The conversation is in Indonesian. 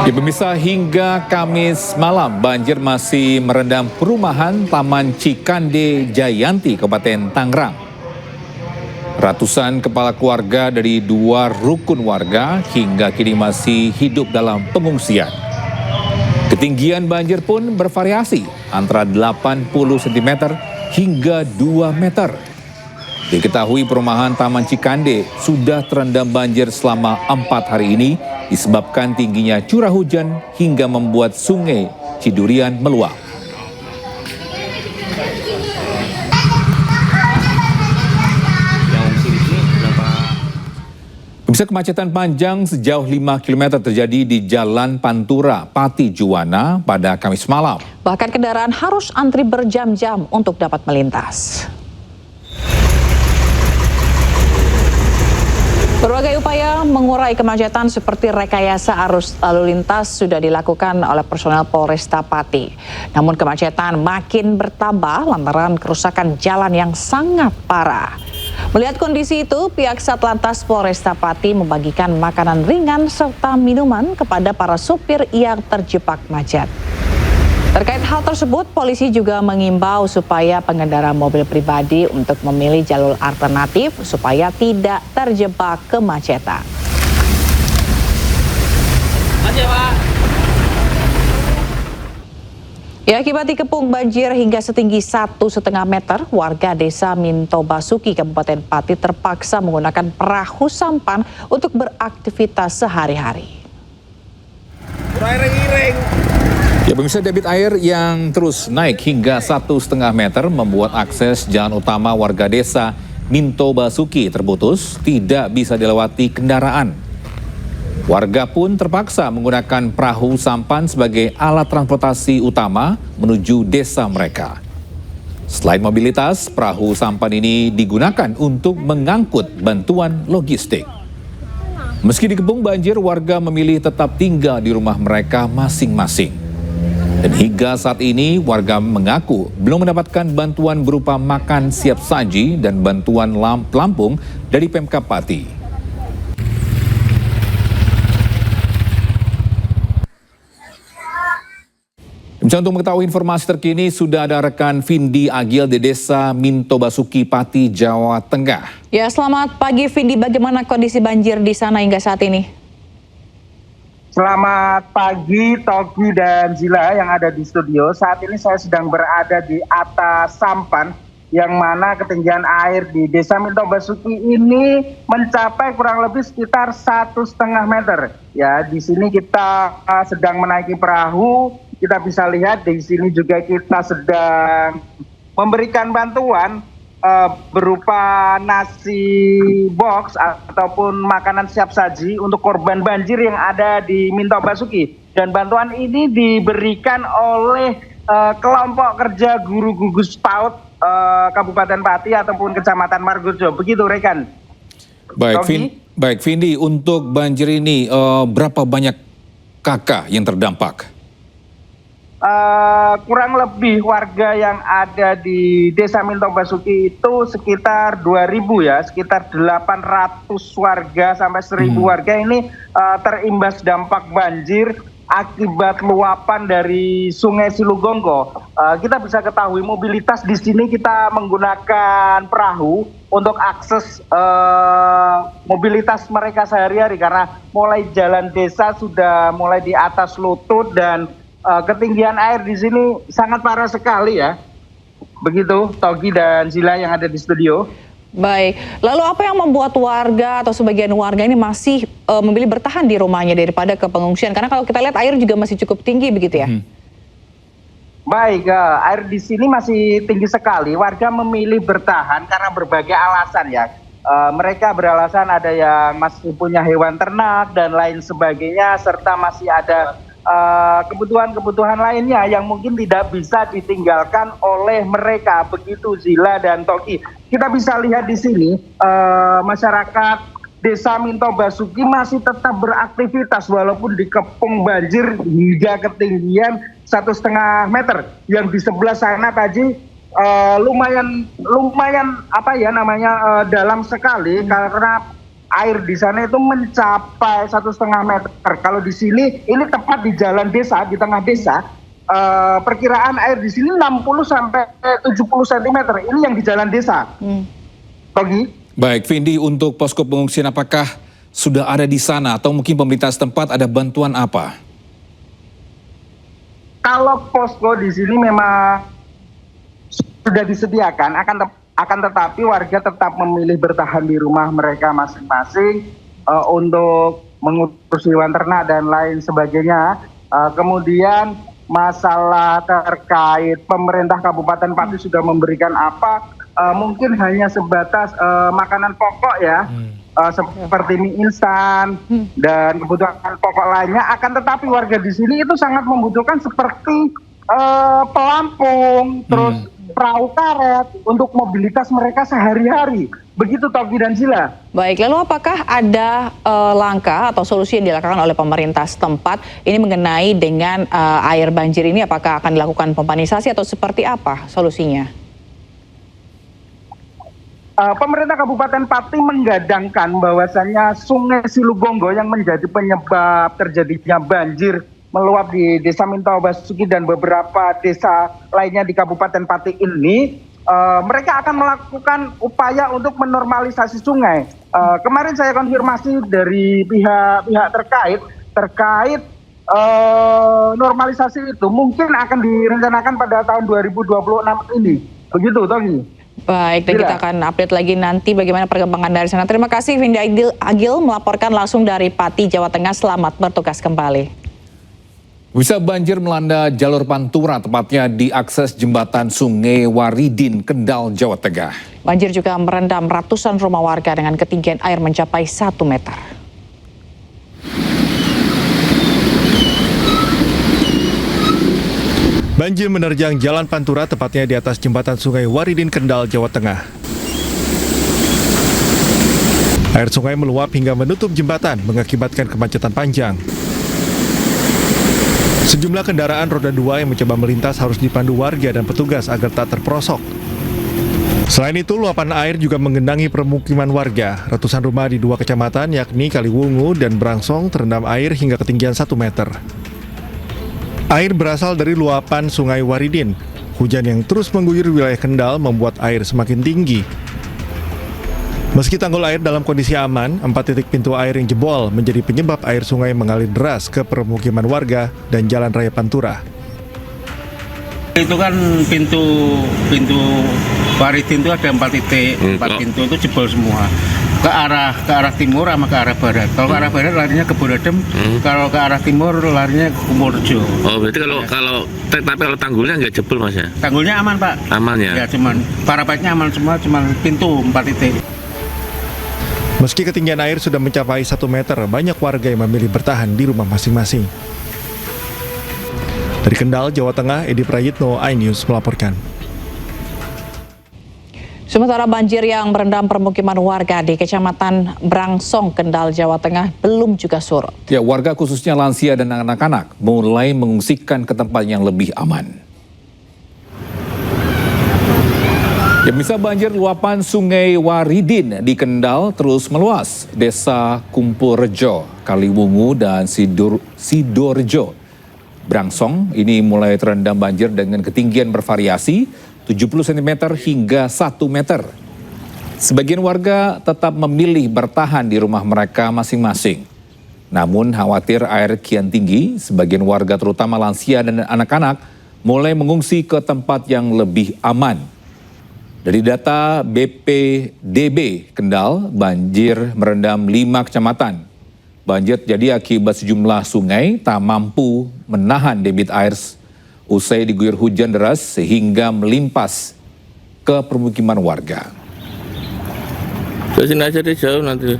Ya pemirsa, hingga Kamis malam banjir masih merendam perumahan Taman Cikande Jayanti, Kabupaten Tangerang. Ratusan kepala keluarga dari 2 rukun warga hingga kini masih hidup dalam pengungsian. Ketinggian banjir pun bervariasi antara 80 cm hingga 2 meter. Diketahui perumahan Taman Cikande sudah terendam banjir selama 4 hari ini disebabkan tingginya curah hujan hingga membuat sungai Cidurian meluap. Bisa kemacetan panjang sejauh 5 km terjadi di Jalan Pantura, Pati Juwana pada Kamis malam. Bahkan kendaraan harus antri berjam-jam untuk dapat melintas. Berbagai upaya mengurai kemacetan seperti rekayasa arus lalu lintas sudah dilakukan oleh personel Polresta Pati. Namun kemacetan makin bertambah lantaran kerusakan jalan yang sangat parah. Melihat kondisi itu, pihak Satlantas Polresta Pati membagikan makanan ringan serta minuman kepada para supir yang terjebak macet. Terkait hal tersebut, polisi juga mengimbau supaya pengendara mobil pribadi untuk memilih jalur alternatif supaya tidak terjebak kemacetan. Ya, akibat dikepung banjir hingga setinggi 1,5 meter, warga desa Minto Basuki, Kabupaten Pati terpaksa menggunakan perahu sampan untuk beraktivitas sehari-hari. Ya pemirsa, debit air yang terus naik hingga 1,5 meter membuat akses jalan utama warga desa Minto Basuki terputus, tidak bisa dilewati kendaraan. Warga pun terpaksa menggunakan perahu sampan sebagai alat transportasi utama menuju desa mereka. Selain mobilitas, perahu sampan ini digunakan untuk mengangkut bantuan logistik. Meski dikepung banjir, warga memilih tetap tinggal di rumah mereka masing-masing. Dan hingga saat ini warga mengaku belum mendapatkan bantuan berupa makan siap saji dan bantuan pelampung dari Pemkab Pati. Untuk mengetahui informasi terkini sudah ada rekan Vindi Agil di desa Minto Basuki, Pati, Jawa Tengah. Ya, selamat pagi Vindi, bagaimana kondisi banjir di sana hingga saat ini? Selamat pagi Togi dan Zila yang ada di studio. Saat ini saya sedang berada di atas sampan yang mana ketinggian air di desa Minto Basuki ini mencapai kurang lebih sekitar 1,5 meter. Ya, di sini kita sedang menaiki perahu. Kita bisa lihat di sini juga kita sedang memberikan bantuan berupa nasi box ataupun makanan siap saji untuk korban banjir yang ada di Minto Basuki. Dan bantuan ini diberikan oleh kelompok kerja guru gugus PAUD Kabupaten Pati ataupun Kecamatan Margorejo. Begitu rekan. Baik, Vindi, untuk banjir ini berapa banyak kakak yang terdampak? Kurang lebih warga yang ada di desa Minto Basuki itu sekitar 2.000 ya, sekitar 800 warga sampai 1.000 warga ini terimbas dampak banjir akibat luapan dari Sungai Silugonggo. Kita bisa ketahui mobilitas di sini kita menggunakan perahu untuk akses mobilitas mereka sehari-hari karena mulai jalan desa sudah mulai di atas lutut dan ketinggian air di sini sangat parah sekali ya. Begitu Togi dan Zila yang ada di studio. Baik, lalu apa yang membuat warga atau sebagian warga ini masih memilih bertahan di rumahnya daripada ke pengungsian? Karena kalau kita lihat air juga masih cukup tinggi begitu ya. Baik, air di sini masih tinggi sekali. Warga memilih bertahan karena berbagai alasan ya. Mereka beralasan ada yang masih punya hewan ternak dan lain sebagainya, serta masih ada kebutuhan-kebutuhan lainnya yang mungkin tidak bisa ditinggalkan oleh mereka. Begitu Zila dan Toki. Kita bisa lihat di sini masyarakat desa Minto Basuki masih tetap beraktivitas walaupun dikepung banjir hingga ketinggian 1,5 meter. Yang di sebelah sana tadi lumayan apa ya namanya dalam sekali karena air di sana itu mencapai 1,5 meter. Kalau di sini ini tepat di jalan desa, di tengah desa, perkiraan air di sini 60 sampai 70 cm. Ini yang di jalan desa. Togi. Baik, Vindi, untuk posko pengungsian apakah sudah ada di sana atau mungkin pemerintah setempat ada bantuan apa? Kalau posko di sini memang sudah disediakan, akan tetapi warga tetap memilih bertahan di rumah mereka masing-masing untuk mengurus hewan ternak dan lain sebagainya. Kemudian masalah terkait pemerintah Kabupaten Pati sudah memberikan apa, mungkin hanya sebatas makanan pokok ya, seperti mie instan dan kebutuhan pokok lainnya. Akan tetapi warga di sini itu sangat membutuhkan seperti pelampung, terus perahu karet untuk mobilitas mereka sehari-hari. Begitu Togi dan Zila. Baik, lalu apakah ada langkah atau solusi yang dilakukan oleh pemerintah setempat ini mengenai dengan air banjir ini? Apakah akan dilakukan pompanisasi atau seperti apa solusinya? Pemerintah Kabupaten Pati menggadangkan bahwasannya Sungai Silugonggo yang menjadi penyebab terjadinya banjir meluap di Desa Minto Basuki dan beberapa desa lainnya di Kabupaten Pati ini, mereka akan melakukan upaya untuk menormalisasi sungai. Kemarin saya konfirmasi dari pihak terkait normalisasi itu mungkin akan direncanakan pada tahun 2026 ini. Begitu, Togi. Baik, dan kita akan update lagi nanti bagaimana perkembangan dari sana. Terima kasih Vindi Agil melaporkan langsung dari Pati, Jawa Tengah. Selamat bertugas kembali. Bisa banjir melanda jalur Pantura, tepatnya di akses jembatan Sungai Waridin, Kendal, Jawa Tengah. Banjir juga merendam ratusan rumah warga dengan ketinggian air mencapai 1 meter. Banjir menerjang jalan Pantura, tepatnya di atas jembatan Sungai Waridin, Kendal, Jawa Tengah. Air sungai meluap hingga menutup jembatan, mengakibatkan kemacetan panjang. Sejumlah kendaraan roda 2 yang mencoba melintas harus dipandu warga dan petugas agar tak terperosok. Selain itu, luapan air juga menggenangi permukiman warga. Ratusan rumah di 2 kecamatan yakni Kaliwungu dan Brangsong terendam air hingga ketinggian 1 meter. Air berasal dari luapan Sungai Waridin. Hujan yang terus mengguyur wilayah Kendal membuat air semakin tinggi. Meski tanggul air dalam kondisi aman, 4 titik pintu air yang jebol menjadi penyebab air sungai mengalir deras ke permukiman warga dan jalan raya Pantura. Itu kan pintu Waridin itu ada 4 titik, 4 pintu itu jebol semua. Ke arah timur sama ke arah barat. Kalau ke arah barat larinya ke Boradem, kalau ke arah timur larinya ke Kumurjo. Oh, berarti kalau tanggulnya nggak jebol, Mas ya? Tanggulnya aman, Pak. Aman ya? Ya, cuman parapetnya aman semua, cuman pintu 4 titik. Meski ketinggian air sudah mencapai 1 meter, banyak warga yang memilih bertahan di rumah masing-masing. Dari Kendal, Jawa Tengah, Edi Prayitno, iNews melaporkan. Sementara banjir yang merendam permukiman warga di Kecamatan Brangsong, Kendal, Jawa Tengah belum juga surut. Ya, warga khususnya lansia dan anak-anak mulai mengungsikan ke tempat yang lebih aman. Ya, bisa banjir luapan Sungai Waridin di Kendal terus meluas. Desa Kumpulrejo, Kaliwungu, dan Sidorejo. Brangsong ini mulai terendam banjir dengan ketinggian bervariasi 70 cm hingga 1 meter. Sebagian warga tetap memilih bertahan di rumah mereka masing-masing. Namun khawatir air kian tinggi, sebagian warga terutama lansia dan anak-anak mulai mengungsi ke tempat yang lebih aman. Dari data BPDB Kendal, banjir merendam 5 kecamatan. Banjir terjadi akibat sejumlah sungai tak mampu menahan debit air usai diguyur hujan deras sehingga melimpas ke permukiman warga. Ke sini aja deh, jauh nanti.